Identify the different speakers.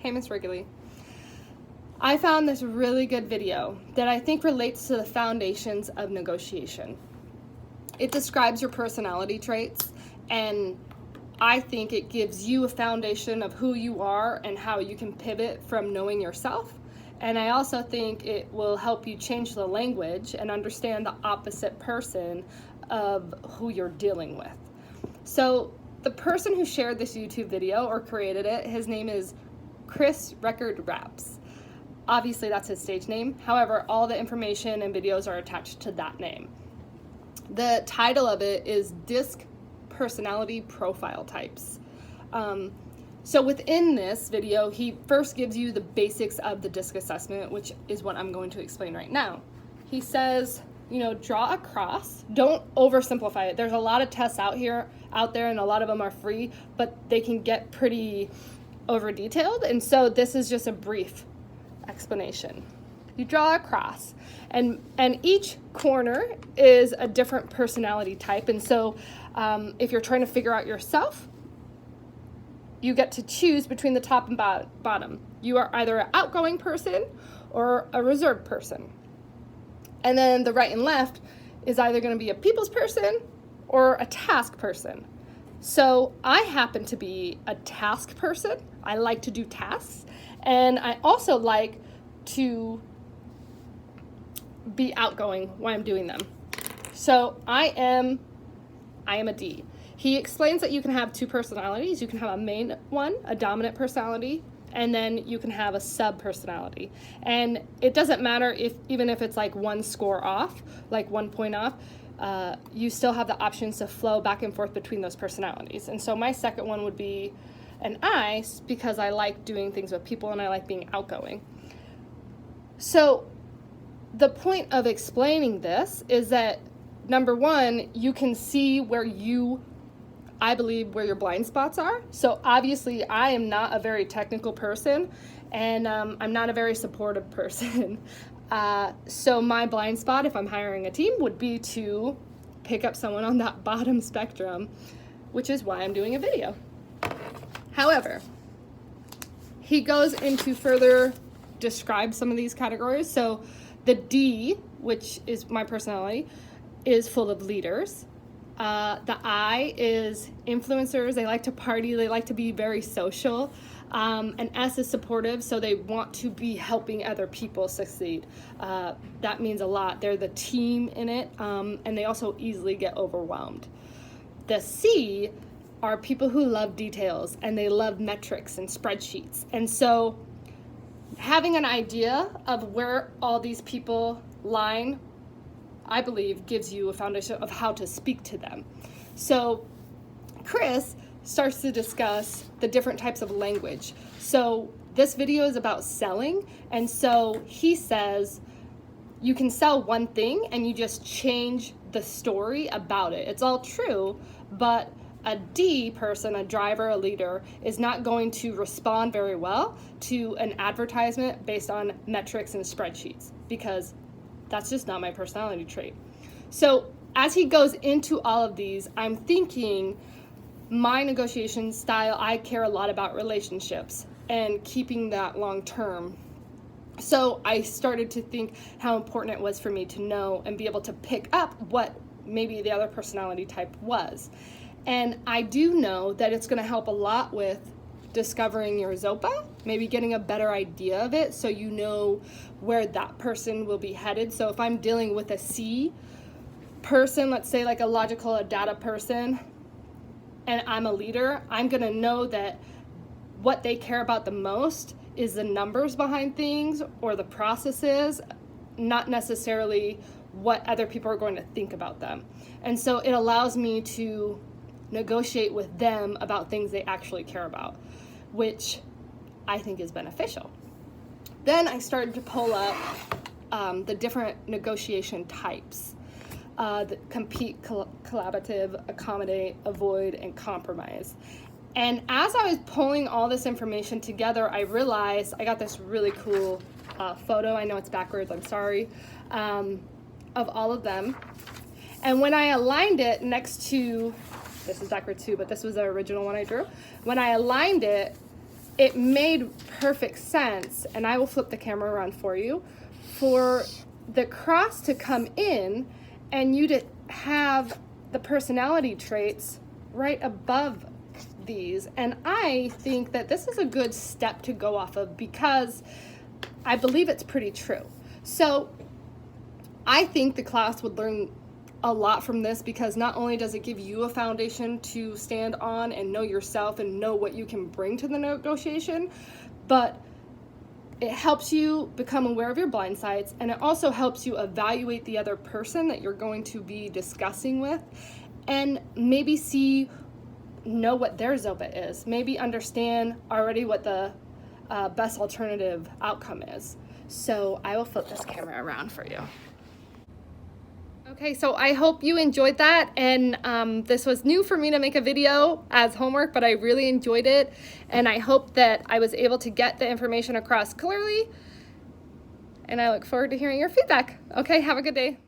Speaker 1: Hey, Miss Wrigley. I found this really good video that I think relates to the foundations of negotiation. It describes your personality traits, and I think it gives you a foundation of who you are and how you can pivot from knowing yourself. And I also think it will help you change the language and understand the opposite person of who you're dealing with. So the person who shared this YouTube video or created it, his name is Chris Record Raps. Obviously that's his stage name. However, all the information and videos are attached to that name. The title of it is D.I.S.C Personality Profile Types. So within this video, he first gives you the basics of the D.I.S.C assessment, which is what I'm going to explain right now. He says, draw a cross. Don't oversimplify it. There's a lot of tests out there, and a lot of them are free, but they can get pretty over detailed. And so this is just a brief explanation. You draw a cross, and each corner is a different personality type. And so if you're trying to figure out yourself, you get to choose between the top and bottom. You are either an outgoing person or a reserved person. And then the right and left is either going to be a people's person or a task person. So I happen to be a task person. I like to do tasks, and I also like to be outgoing when I'm doing them. So I am a D. He explains that you can have two personalities. You can have a main one, a dominant personality, and then you can have a sub-personality. And it doesn't matter even if it's like one score off, like 1 point off, you still have the options to flow back and forth between those personalities. And so my second one would be an I, because I like doing things with people and I like being outgoing. So the point of explaining this is that, number one, you can see I believe where your blind spots are. So obviously I am not a very technical person, and I'm not a very supportive person. So my blind spot, if I'm hiring a team, would be to pick up someone on that bottom spectrum, which is why I'm doing a video. However, he goes into further describe some of these categories. So the D, which is my personality, is full of leaders. The I is influencers. They like to party. They like to be very social. And S is supportive, so they want to be helping other people succeed. That means a lot. They're the team in it, and they also easily get overwhelmed. The C are people who love details, and they love metrics and spreadsheets. And so having an idea of where all these people line, I believe, gives you a foundation of how to speak to them. So Chris starts to discuss the different types of language. So this video is about selling, and so he says you can sell one thing and you just change the story about it. It's all true, but a D person, a driver, a leader, is not going to respond very well to an advertisement based on metrics and spreadsheets, because that's just not my personality trait. So as he goes into all of these, I'm thinking my negotiation style, I care a lot about relationships and keeping that long term. So I started to think how important it was for me to know and be able to pick up what maybe the other personality type was. And I do know that it's going to help a lot with discovering your Zopa, maybe getting a better idea of it so you know where that person will be headed. So if I'm dealing with a C person, let's say like a logical, a data person, and I'm a leader, I'm going to know that what they care about the most is the numbers behind things or the processes, not necessarily what other people are going to think about them. And so it allows me to negotiate with them about things they actually care about, which I think is beneficial. Then I started to pull up the different negotiation types. The compete, collaborative, accommodate, avoid, and compromise. And as I was pulling all this information together, I realized I got this really cool photo. I know it's backwards, I'm sorry, of all of them. And when I aligned it next to, this is backwards too, but this was the original one I drew. When I aligned it it made perfect sense, and I will flip the camera around for you, for the cross to come in and you to have the personality traits right above these. And I think that this is a good step to go off of because I believe it's pretty true. So I think the class would learn a lot from this, because not only does it give you a foundation to stand on and know yourself and know what you can bring to the negotiation, but it helps you become aware of your blind sides, and it also helps you evaluate the other person that you're going to be discussing with, and maybe know what their ZOPA is, maybe understand already what the best alternative outcome is. So I will flip this camera around for you. Okay, so I hope you enjoyed that, and this was new for me to make a video as homework, but I really enjoyed it, and I hope that I was able to get the information across clearly, and I look forward to hearing your feedback. Okay, have a good day.